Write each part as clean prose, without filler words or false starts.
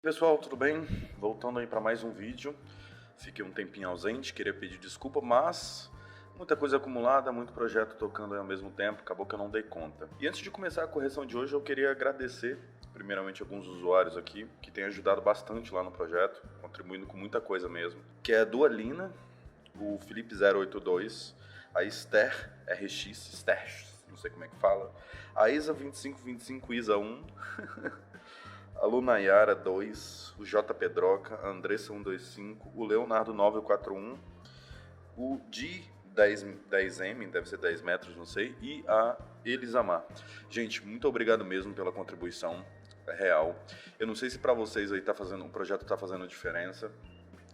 Pessoal, tudo bem? Voltando aí para mais um vídeo. Fiquei um tempinho ausente, queria pedir desculpa, mas muita coisa acumulada, muito projeto tocando aí ao mesmo tempo, acabou que eu não dei conta. E antes de começar a correção de hoje, eu queria agradecer primeiramente alguns usuários aqui que têm ajudado bastante lá no projeto, contribuindo com muita coisa mesmo, que é a Dualina, o Felipe082, a Esther RX, Esther, não sei como é que fala, a Isa2525, Isa1, a Lunayara 2, o J Pedroca, a Andressa 125, o Leonardo 941, o Di 10M, deve ser 10 metros, não sei, e a Elisamar. Gente, muito obrigado mesmo pela contribuição real. Eu não sei se para vocês aí o projeto tá fazendo diferença.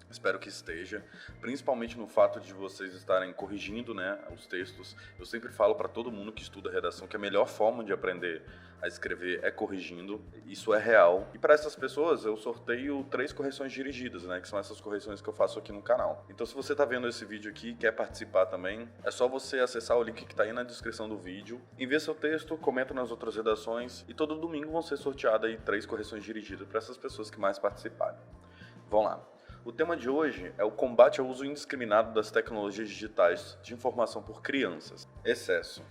Espero que esteja, principalmente no fato de vocês estarem corrigindo, né, os textos. Eu sempre falo para todo mundo que estuda redação que a melhor forma de aprender a escrever é corrigindo. Isso é real. E para essas pessoas eu sorteio 3 correções dirigidas, né, que são essas correções que eu faço aqui no canal. Então se você está vendo esse vídeo aqui e quer participar também, é só você acessar o link que está aí na descrição do vídeo, envia seu texto, comenta nas outras redações e todo domingo vão ser sorteadas aí 3 correções dirigidas para essas pessoas que mais participarem. Vamos lá. O tema de hoje é o combate ao uso indiscriminado das tecnologias digitais de informação por crianças. Excesso.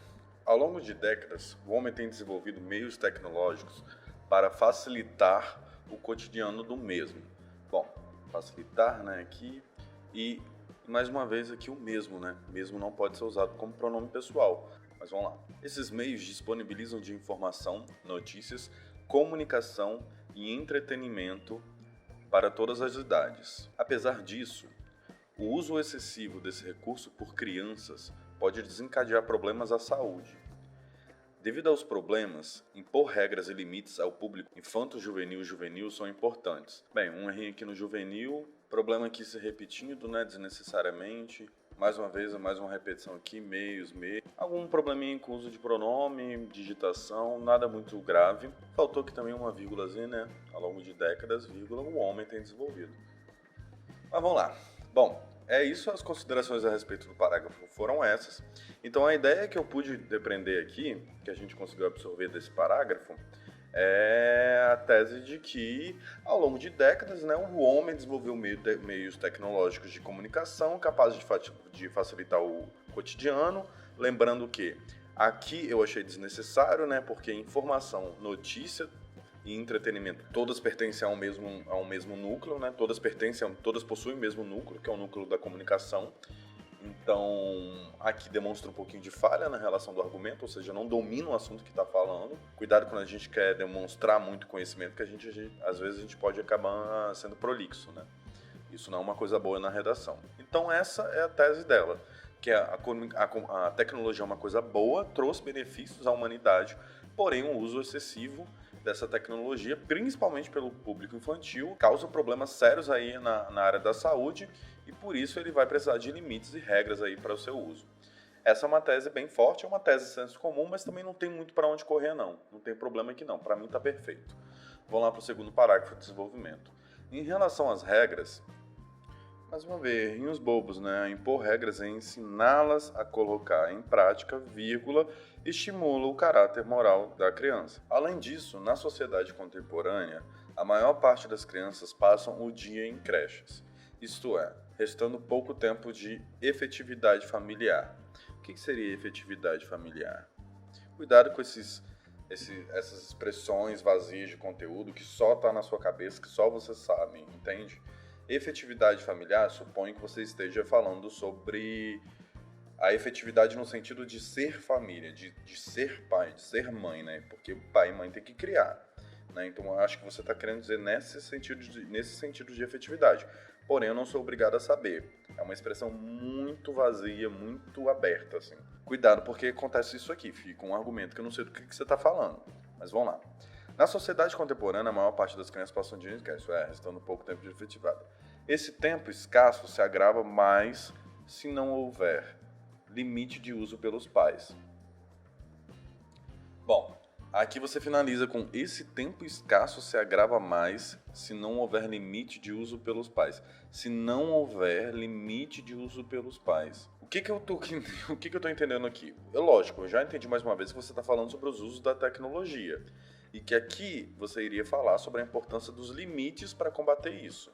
Ao longo de décadas, o homem tem desenvolvido meios tecnológicos para facilitar o cotidiano do mesmo. Bom, facilitar, né, aqui, e mais uma vez aqui o mesmo, né? Mesmo não pode ser usado como pronome pessoal, mas vamos lá. Esses meios disponibilizam de informação, notícias, comunicação e entretenimento para todas as idades. Apesar disso, o uso excessivo desse recurso por crianças pode desencadear problemas à saúde. Devido aos problemas, impor regras e limites ao público infanto-juvenil e juvenil são importantes. Bem, um errinho aqui no juvenil, problema aqui se repetindo, né, desnecessariamente. Mais uma vez, mais uma repetição aqui, meios. Algum probleminha com uso de pronome, digitação, nada muito grave. Faltou aqui também uma vírgulazinha, né? Ao longo de décadas, vírgula, o homem tem desenvolvido. Mas vamos lá. Bom, é isso, as considerações a respeito do parágrafo foram essas. Então a ideia que eu pude depreender aqui, que a gente conseguiu absorver desse parágrafo, é a tese de que, ao longo de décadas, né, o homem desenvolveu meios tecnológicos de comunicação capazes de facilitar o cotidiano. Lembrando que aqui eu achei desnecessário, né, porque informação, notícia e entretenimento, todas pertencem ao mesmo núcleo, né, todas possuem o mesmo núcleo, que é o núcleo da comunicação. Então, aqui demonstra um pouquinho de falha na relação do argumento, ou seja, não domina o assunto que está falando. Cuidado quando a gente quer demonstrar muito conhecimento, que às vezes a gente pode acabar sendo prolixo, né? Isso não é uma coisa boa na redação. Então, essa é a tese dela, que a tecnologia é uma coisa boa, trouxe benefícios à humanidade, porém o uso excessivo dessa tecnologia, principalmente pelo público infantil, causa problemas sérios aí na área da saúde e por isso ele vai precisar de limites e regras aí para o seu uso. Essa é uma tese bem forte, é uma tese de senso comum, mas também não tem muito para onde correr não. Não tem problema aqui não, para mim está perfeito. Vamos lá para o segundo parágrafo de desenvolvimento. Em relação às regras, mais uma vez, errinhos bobos, né? Impor regras é ensiná-las a colocar em prática, vírgula, estimula o caráter moral da criança. Além disso, na sociedade contemporânea, a maior parte das crianças passam o dia em creches. Isto é, restando pouco tempo de efetividade familiar. O que seria efetividade familiar? Cuidado com essas expressões vazias de conteúdo que só está na sua cabeça, que só você sabe, entende? Efetividade familiar supõe que você esteja falando sobre a efetividade no sentido de ser família, de ser pai, de ser mãe, né? Porque pai e mãe tem que criar, né? Então eu acho que você está querendo dizer nesse sentido de efetividade. Porém, eu não sou obrigado a saber. É uma expressão muito vazia, muito aberta, assim. Cuidado, porque acontece isso aqui. Fica um argumento que eu não sei do que você está falando. Mas vamos lá. Na sociedade contemporânea, a maior parte das crianças passam o dia em creche, restando pouco tempo de efetivada. Esse tempo escasso se agrava mais se não houver limite de uso pelos pais. Bom, aqui você finaliza com esse tempo escasso se agrava mais se não houver limite de uso pelos pais. Se não houver limite de uso pelos pais. O que eu tô entendendo aqui? Lógico, eu já entendi mais uma vez que você está falando sobre os usos da tecnologia. e que aqui você iria falar sobre a importância dos limites para combater isso.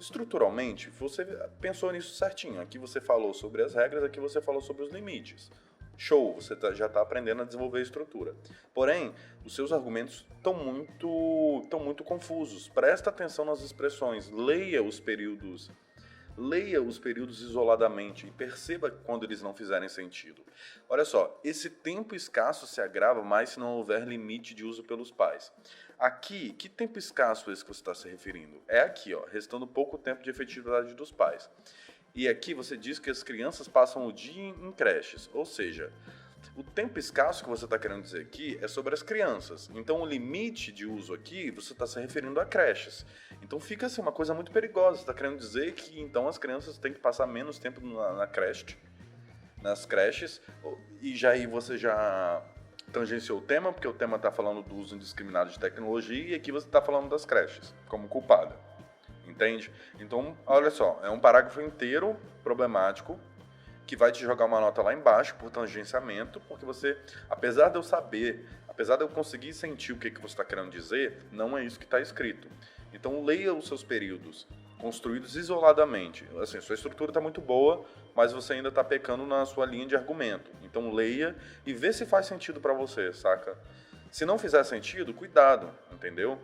Estruturalmente, você pensou nisso certinho. Aqui você falou sobre as regras, aqui você falou sobre os limites. Show, você já está aprendendo a desenvolver a estrutura. Porém, os seus argumentos estão muito confusos. Presta atenção nas expressões, leia os períodos isoladamente e perceba quando eles não fizerem sentido. Olha só, esse tempo escasso se agrava mais se não houver limite de uso pelos pais. Aqui, que tempo escasso é esse que você está se referindo? É aqui, ó, restando pouco tempo de efetividade dos pais. E aqui você diz que as crianças passam o dia em creches, ou seja, o tempo escasso que você está querendo dizer aqui é sobre as crianças. Então o limite de uso aqui, você está se referindo a creches. Então fica assim uma coisa muito perigosa. Você está querendo dizer que então as crianças têm que passar menos tempo nas creches, e já aí você já tangenciou o tema, porque o tema está falando do uso indiscriminado de tecnologia, e aqui você está falando das creches como culpada. Entende? Então, olha só, é um parágrafo inteiro problemático que vai te jogar uma nota lá embaixo por tangenciamento, porque você, apesar de eu saber, apesar de eu conseguir sentir o que você está querendo dizer, não é isso que está escrito. Então, leia os seus períodos construídos isoladamente. Assim, sua estrutura está muito boa, mas você ainda está pecando na sua linha de argumento. Então, leia e vê se faz sentido para você, saca? Se não fizer sentido, cuidado, entendeu?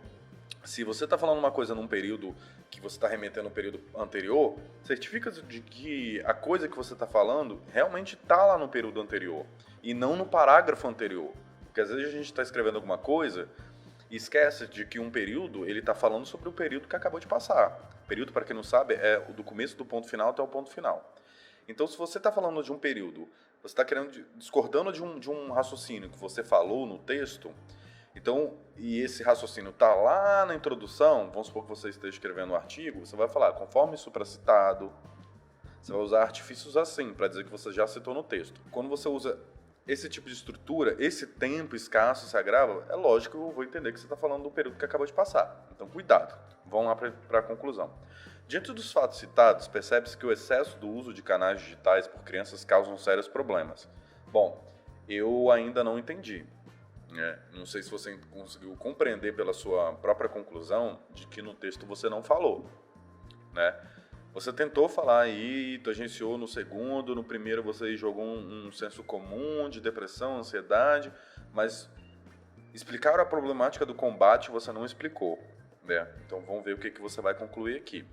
Se você está falando uma coisa num período que você está remetendo ao período anterior, certifica de que a coisa que você está falando realmente está lá no período anterior e não no parágrafo anterior. Porque às vezes a gente está escrevendo alguma coisa e esquece de que um período ele está falando sobre o período que acabou de passar. Período, para quem não sabe, é do começo do ponto final até o ponto final. Então, se você está falando de um período, você está discordando de um raciocínio que você falou no texto. Então, e esse raciocínio está lá na introdução, vamos supor que você esteja escrevendo um artigo, você vai falar, conforme supracitado, você vai usar artifícios assim, para dizer que você já citou no texto. Quando você usa esse tipo de estrutura, esse tempo escasso se agrava, é lógico que eu vou entender que você está falando do período que acabou de passar. Então, cuidado. Vamos lá para a conclusão. Diante dos fatos citados, percebe-se que o excesso do uso de canais digitais por crianças causa sérios problemas. Bom, eu ainda não entendi. Não sei se você conseguiu compreender pela sua própria conclusão de que no texto você não falou, né? Você tentou falar aí, tangenciou no segundo, no primeiro você jogou um senso comum de depressão, ansiedade, mas explicar a problemática do combate você não explicou, né? Então vamos ver o que você vai concluir aqui.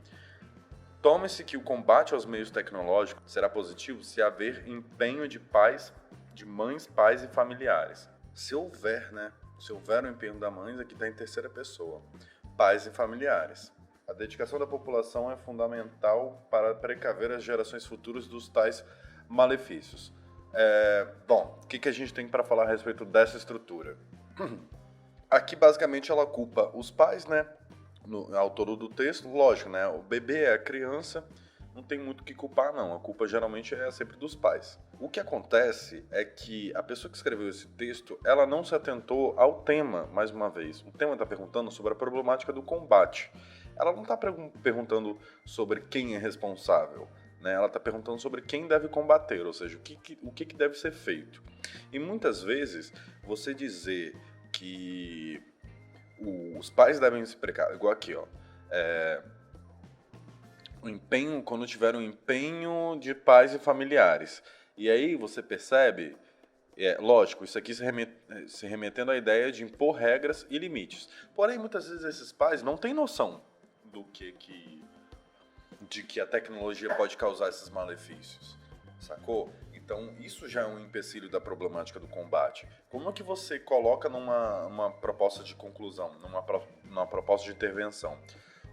Tome-se que o combate aos meios tecnológicos será positivo se haver empenho de mães, pais e familiares. Se houver, né? Se houver o empenho da mãe, aqui está em terceira pessoa. Pais e familiares. A dedicação da população é fundamental para precaver as gerações futuras dos tais malefícios. Bom, o que a gente tem para falar a respeito dessa estrutura? Aqui, basicamente, ela culpa os pais, né? No autor do texto, lógico, né? O bebê é a criança, não tem muito o que culpar, não. A culpa geralmente é sempre dos pais. O que acontece é que a pessoa que escreveu esse texto, ela não se atentou ao tema, mais uma vez. O tema está perguntando sobre a problemática do combate. Ela não está perguntando sobre quem é responsável, né? Ela está perguntando sobre quem deve combater, ou seja, o que deve ser feito. E muitas vezes, você dizer que os pais devem se precaver, igual aqui, ó. O empenho, quando tiver um empenho de pais e familiares. E aí você percebe, lógico, isso aqui se remetendo à ideia de impor regras e limites. Porém, muitas vezes esses pais não têm noção de que a tecnologia pode causar esses malefícios, sacou? Então, isso já é um empecilho da problemática do combate. Como é que você coloca numa proposta de conclusão, numa proposta de intervenção,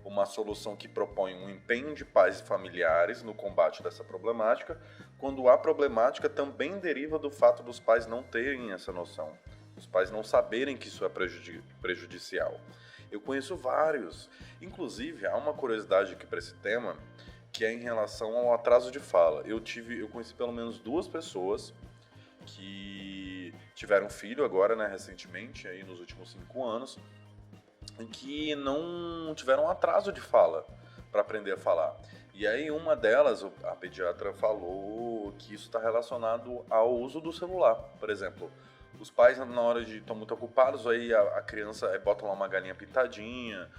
uma solução que propõe um empenho de pais e familiares no combate dessa problemática, quando a problemática também deriva do fato dos pais não terem essa noção, os pais não saberem que isso é prejudicial? Eu conheço vários. Inclusive, há uma curiosidade aqui para esse tema, que é em relação ao atraso de fala. Eu conheci pelo menos 2 pessoas que tiveram filho agora, né, recentemente, aí nos últimos 5 anos, e que não tiveram atraso de fala para aprender a falar. E aí uma delas, a pediatra falou que isso está relacionado ao uso do celular. Por exemplo, Os pais, na hora de estão muito ocupados, aí a criança bota lá uma galinha pintadinha,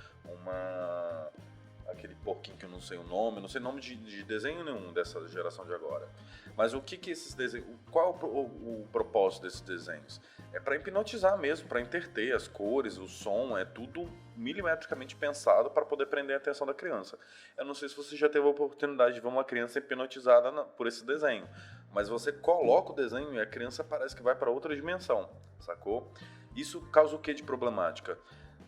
aquele porquinho que eu não sei o nome, não sei o nome de desenho nenhum dessa geração de agora. Mas o que esses desenhos, qual é o propósito desses desenhos? É para hipnotizar mesmo, para interter as cores, o som, é tudo milimetricamente pensado para poder prender a atenção da criança. Eu não sei se você já teve a oportunidade de ver uma criança hipnotizada por esse desenho, mas você coloca o desenho e a criança parece que vai para outra dimensão, sacou? Isso causa o que de problemática?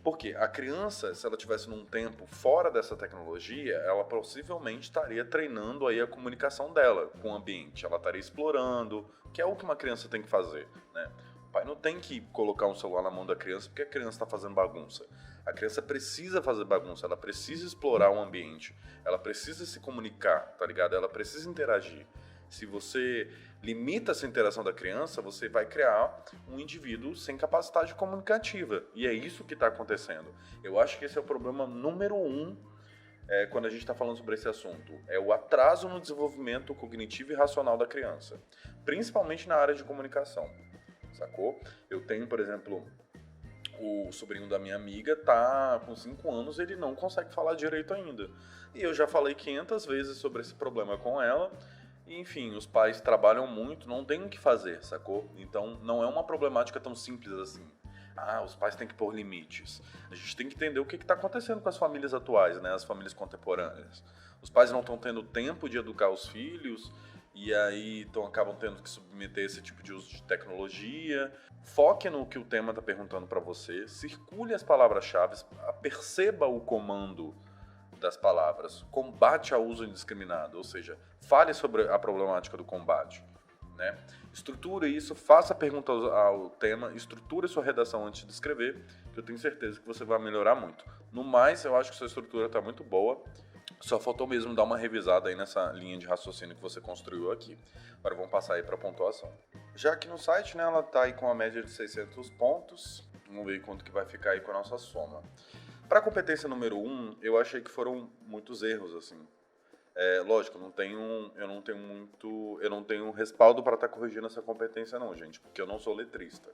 Porque a criança, se ela tivesse num tempo fora dessa tecnologia, ela possivelmente estaria treinando aí a comunicação dela com o ambiente. Ela estaria explorando, que é o que uma criança tem que fazer, né? O pai não tem que colocar um celular na mão da criança porque a criança está fazendo bagunça. A criança precisa fazer bagunça, ela precisa explorar o ambiente, ela precisa se comunicar, tá ligado? Ela precisa interagir. Se você limita essa interação da criança, você vai criar um indivíduo sem capacidade comunicativa. E é isso que está acontecendo. Eu acho que esse é o problema número 1 quando a gente está falando sobre esse assunto. É o atraso no desenvolvimento cognitivo e racional da criança. Principalmente na área de comunicação. Sacou? Eu tenho, por exemplo, o sobrinho da minha amiga tá com 5 anos, ele não consegue falar direito ainda. E eu já falei 500 vezes sobre esse problema com ela. Enfim, os pais trabalham muito, não tem o que fazer, sacou? Então, não é uma problemática tão simples assim. Ah, os pais têm que pôr limites. A gente tem que entender o que está acontecendo com as famílias atuais, né? As famílias contemporâneas. Os pais não estão tendo tempo de educar os filhos e aí acabam tendo que submeter esse tipo de uso de tecnologia. Foque no que o tema está perguntando para você, circule as palavras-chave, perceba o comando das palavras, combate ao uso indiscriminado, ou seja, fale sobre a problemática do combate, né? Estruture isso, faça perguntas ao tema, estruture sua redação antes de escrever, que eu tenho certeza que você vai melhorar muito. No mais, eu acho que sua estrutura está muito boa, só faltou mesmo dar uma revisada aí nessa linha de raciocínio que você construiu aqui. Agora vamos passar aí para a pontuação. Já aqui no site, né, ela está aí com a média de 600 pontos, vamos ver quanto que vai ficar aí com a nossa soma. Para a competência número 1, eu achei que foram muitos erros, assim. Lógico, eu não tenho respaldo para estar corrigindo essa competência não, gente, porque eu não sou letrista.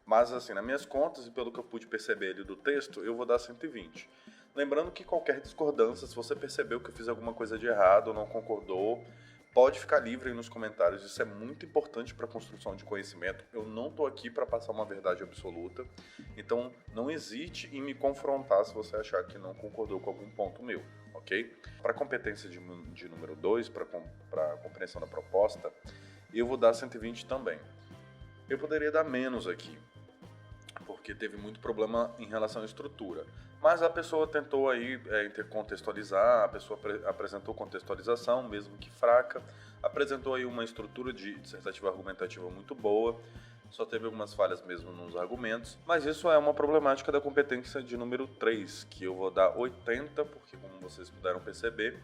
Mas, assim, nas minhas contas e pelo que eu pude perceber ali do texto, eu vou dar 120. Lembrando que qualquer discordância, se você percebeu que eu fiz alguma coisa de errado ou não concordou, pode ficar livre aí nos comentários, isso é muito importante para a construção de conhecimento. Eu não estou aqui para passar uma verdade absoluta, então não hesite em me confrontar se você achar que não concordou com algum ponto meu, ok? Para a competência de número 2, para a compreensão da proposta, eu vou dar 120 também. Eu poderia dar menos aqui, porque teve muito problema em relação à estrutura. Mas a pessoa tentou aí contextualizar, a pessoa apresentou contextualização, mesmo que fraca, apresentou aí uma estrutura de dissertativa argumentativa muito boa, só teve algumas falhas mesmo nos argumentos, mas isso é uma problemática da competência de número 3, que eu vou dar 80, porque como vocês puderam perceber,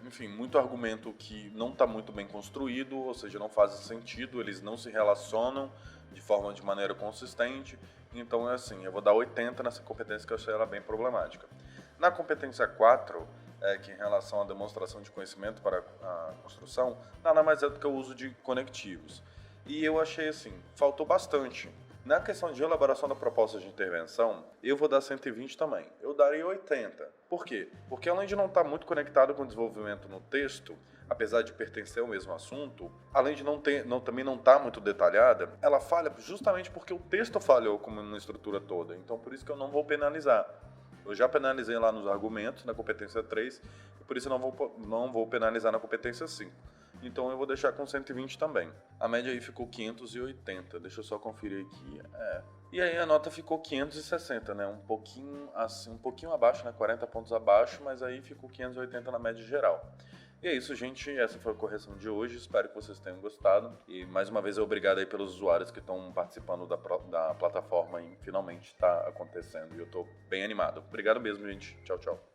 enfim, muito argumento que não está muito bem construído, ou seja, não faz sentido, eles não se relacionam de maneira consistente. Então é assim, eu vou dar 80 nessa competência que eu achei ela bem problemática. Na competência 4, que em relação à demonstração de conhecimento para a construção, nada mais é do que o uso de conectivos. E eu achei assim, faltou bastante. Na questão de elaboração da proposta de intervenção, eu vou dar 120 também. Eu daria 80. Por quê? Porque além de não estar muito conectado com o desenvolvimento no texto, apesar de pertencer ao mesmo assunto, além de também não estar muito detalhada, ela falha justamente porque o texto falhou como na estrutura toda. Então por isso que eu não vou penalizar. Eu já penalizei lá nos argumentos, na competência 3, e por isso eu não vou penalizar na competência 5. Então eu vou deixar com 120 também. A média aí ficou 580, deixa eu só conferir aqui. E aí a nota ficou 560, né? Um pouquinho abaixo, né? 40 pontos abaixo, mas aí ficou 580 na média geral. E é isso, gente. Essa foi a correção de hoje. Espero que vocês tenham gostado. E mais uma vez, obrigado aí pelos usuários que estão participando da plataforma e finalmente está acontecendo. E eu estou bem animado. Obrigado mesmo, gente. Tchau, tchau.